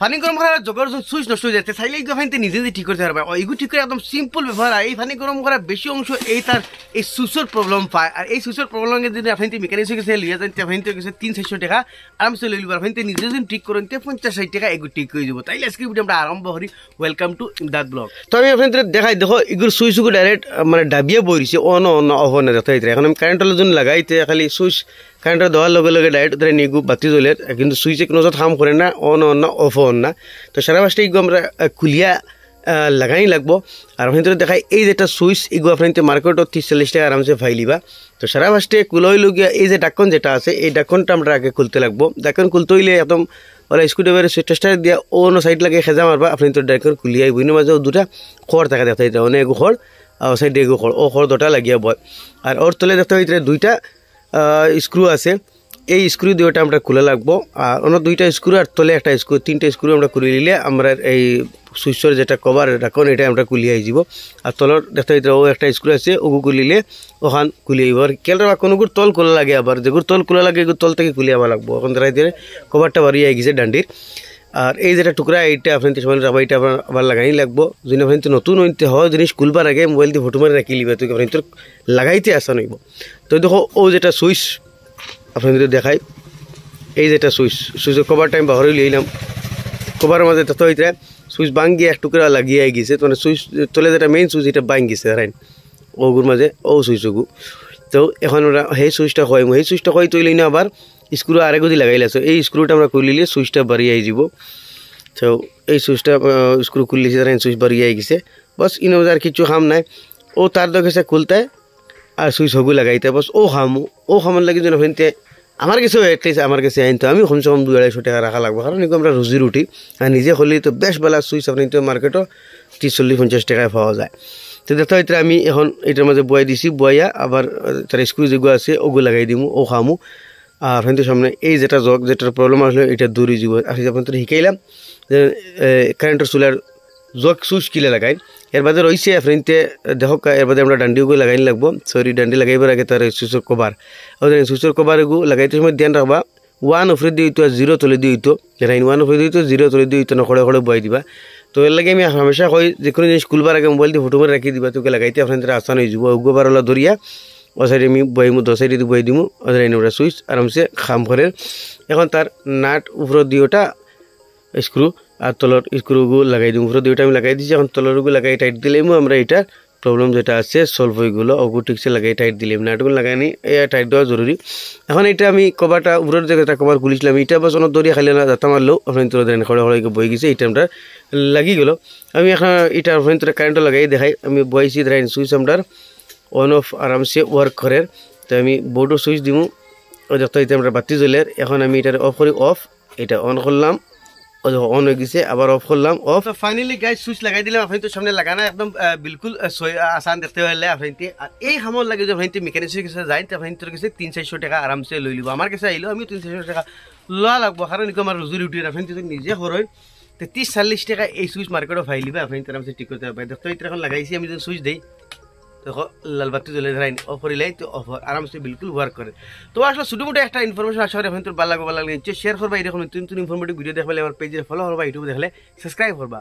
পানি গরম করার জগর সুইচ নষ্ট হয়ে যাচ্ছে চাইলে এইগুলো ফাইনতে নিজে নিজে ঠিক করতে পারবে এইগুলো ঠিক করে একদম সিম্পল ব্যবহার এই পানি গরম করার বেশি অংশ এই তার এই সুইচের প্রবলেম পায় আর এই সুইচের প্রবলেমকে যদি আপনি মেকানিক্স কাছে লিয়ে যান আপনি গেছে 300-400 টাকা আরামসে লই লিবার আপনি নিজে যদি ঠিক করেন 50-60 টাকা এগুলো ঠিক হয়ে যাব তাইলে আজকে ভিডিও আমরা আরম্ভ করি ওয়েলকাম টু ইমদাদ ব্লগ তো আমি আপনাদের দেখাই দেখো এগুলো সুইচগুলো ডাইরেক্ট মানে ডাবিয়ে বইছে অন অন অফ না দেখতে এখন আমি কারেন্টের জন্য লাগাইতে খালি সুইচ কারেন্টটা দেওয়ার লগে লগে ডাইরেক্ট ধরে নিগু বাতি জ্বলে কিন্তু সুইচে কোনো কাম করে না অন অন না অফ অন না তো সারা ফার্স্টে এগুলো আমরা খুলিয়া লাগাই লাগবো আর আপনাদের দেখাই এই যেটা সুইচ এগুলো আপনাদের মার্কেটত 30-40 টাকা আরামসে ফাইলিবা তো সারা ফার্স্টে কুলই লগিয়া এই যে ডাক্কন যেটা আছে এই ডাক্কনটা আমরা আগে খুলতে লাগবো ডাক্কন খুলতে হইলে একদম ওরা স্ক্রুড্রাইভারের সুইচটা দিয়া অন্য সাইড লাগে খেজা মারবা আপনি তো ডাক্কন খুলিয়াই বইনের মাঝে দুটা খড় থাকা দেখতে হইতে অনেক খড় সাইডে এগো খড় ও খড় দুটা লাগিয়া বয় আর ওর তলে দেখতে হইতে দুইটা স্ক্রু আছে এই স্ক্রু দুইটা আমরা খুলে লাগবো আর অন্য দুইটা স্ক্রু আর তলে একটা স্ক্রু তিনটা স্ক্রু আমরা খুলে নিলে আমরা এই সুইচের যেটা কভার রাখুন এটা আমরা খুলিয়ে যাব আর তলর দেখতে হইতে ও একটা স্ক্রু আছে ওগু খুলিলে ওখান খুলিয়ে যাব আর কেলরা কোনোগুর তল খোলা লাগে আবার যেগুর তল খোলা লাগে এগুলো তল থেকে খুলিয়ে আবার লাগবো এখন ধরাই দিয়ে কভারটা বাড়িয়ে গেছে ডান্ডির আর এই যেটা টুকরা এইটা আপনাদের সময় রাবাইটা আবার লাগাই লাগবো যদি আপনি নতুন হইতে হয় জিনিস খুলবার আগে মোবাইল দিয়ে ফটো মারে রাখি লিবে তো আপনি তো লাগাইতে আসান হইব তো দেখো ও যেটা সুইচ আপনাদের দেখাই এই যেটা সুইচের কভারটা আমি বাহরে লিয়ে এলাম কভারের মাঝে তো হইতে সুইচ ভাঙ্গিয়ে এক টুকরা লাগিয়ে গেছে তো মানে সুইচ তলে যেটা মেইন সুইচ এটা ভাঙ গেছে রাইন ওগুর মাঝে ও সুইচ ওগু তো এখন ওরা সেই সুইচটা হয় সেই সুইচটা হয় তৈলি না আবার স্ক্রু আরেকদি লাগাইলাছো এই স্ক্রুটা আমরা খুলিলে সুইচটা বাড়িয়ে যাব তো এই সুইচটা স্ক্রু খুললেছে রাইন সুইচ বাড়িয়ে গেছে বস ইনো আর কিছু কাম নাই ও তার দেখেছে খুলতে আর সুইচ হগু লাগাইতে বস ও খামর লাগে যেন ফেনতে আমার কাছেও এটলিস্ট আমার কাছে আইনতো আমি কমসে কম 200-250 টাকা রাখা লাগবে কারণ এগুলো আমরা রুজি রুটি আর নিজে হলেই তো বেশ বেলা সুইচ আপনি তো মার্কেটও 30-40-50 টাকায় পাওয়া যায় তো দেখতে হইতে আমি এখন এটার মাঝে বয়াই দিছি বয়া আবার তার স্ক্রু যেগুলো আছে ওগুলো লাগাই দিমু ও খামু আর আপনাদের সামনে এই যেটা জগ যেটার প্রবলেম আসলে এটা দূরে যাব আর আপনাদের শিখাইলাম যে কারেন্টের চুলার জগ সুইচ কিলে লাগাই এর বাদে রয়েছে আপনাদের দেখো এর বাদে আমরা ডান্ডিগুলো লাগাই লাগবো সরি ডান্ডি লাগাইবার আগে তার সুইচের কভার সুইচের কভারগুলো লাগাইতে সময় ধ্যান রাখবা 1 উপরে দিয়ে হইতো আর 0 তলে দিয়ে হইতো রাইন 1 উপরে দিয়ে হইতো 0 তলে দিয়ে হইতো না খড়ে খড়ে বয়াই দিবা তো এর লাগে আমি হামেশা কই যে কোনো জিনিস খুলবার আগে মোবাইল দিয়ে ফটো মারে রাখি দিবা তোকে লাগাইতে আপনাদের আসান হয়ে যাব ওগুবার হলো ধরিয়া ও সাইডে আমি বইমু 2 সাইডে দিয়ে বই দিমু রাইন ওরা সুইচ আরামসে খাম করে এখন তার নাট উপরে দিয়ে ওটা স্ক্রু আর তলর স্ক্রুগুলো লাগাই দিই উপরে দুইটা আমি লাগাই দিচ্ছি এখন তলরগুলো লাগাই টাইট দিলেই আমরা এটা প্রবলেম যেটা আছে সলভ হয়েগুলো ওগুলো ঠিকসে লাগাই টাইট দিলাম নাটগুলো লাগাইনি এই টাইট দেওয়া জরুরি এখন এটা আমি কভারটা উপরের জায়গাটা কভার খুলিছিলাম এটা বাস অনেক দরিয়া খাইলে না যাতা মারলেও আপনার তোর দেন খড়ে খড়ে বই গেছে এইটা আমরা লাগি গেল আমি এখন এটা আপনার তোর কারেন্টও লাগাই দেখাই আমি বইছি ধরেন সুইচ আমরা অন অফ আরামসে ওয়ার্ক করে তো আমি বোর্ডও সুইচ দিমু যত এটা আমরা বাতি জ্বলের এখন আমি এটা অফ করি অফ এটা অন করলাম অন হয়ে গেছে আবার অফ করলাম অফ ফাইনালি গাইস সুইচ লাগাই দিলাম আপনি তো সামনে লাগানা একদম বিলকুল আসান দেখতে হলে আপনি আর এই হামল লাগে যে আপনি মেকানিক্সের কাছে যাই আপনি তোর কাছে 300-400 টাকা আরামসে লই লিব আমার কাছে আইলো আমি 300 টাকা লওয়া লাগবো কারণ আমার রুজি রুটি আপনি যদি নিজে করেন তো 30-40 টাকা এই সুইচ মার্কেটও ফাইলিবা আপনি আরামসে ঠিক করতে পারবেন দেখতে এখন লাগাইছি আমি যদি সুইচ দেই দেখো লাল বাতি জ্বলে ধরাইন অফ করিলাই তো অফ আরামসে বিলকুল ওয়ার্ক করে তো আসলে ছোটো মোটো একটা ইনফরমেশন আশা করি আপনাদের ভালো লাগবে নিশ্চয় শেয়ার করবা এরকম নতুন নতুন ইনফরমেটিভ ভিডিও দেখলে আমার পেজে ফলো করবা ইউটিউবে দেখলে সাবস্ক্রাইব করবা।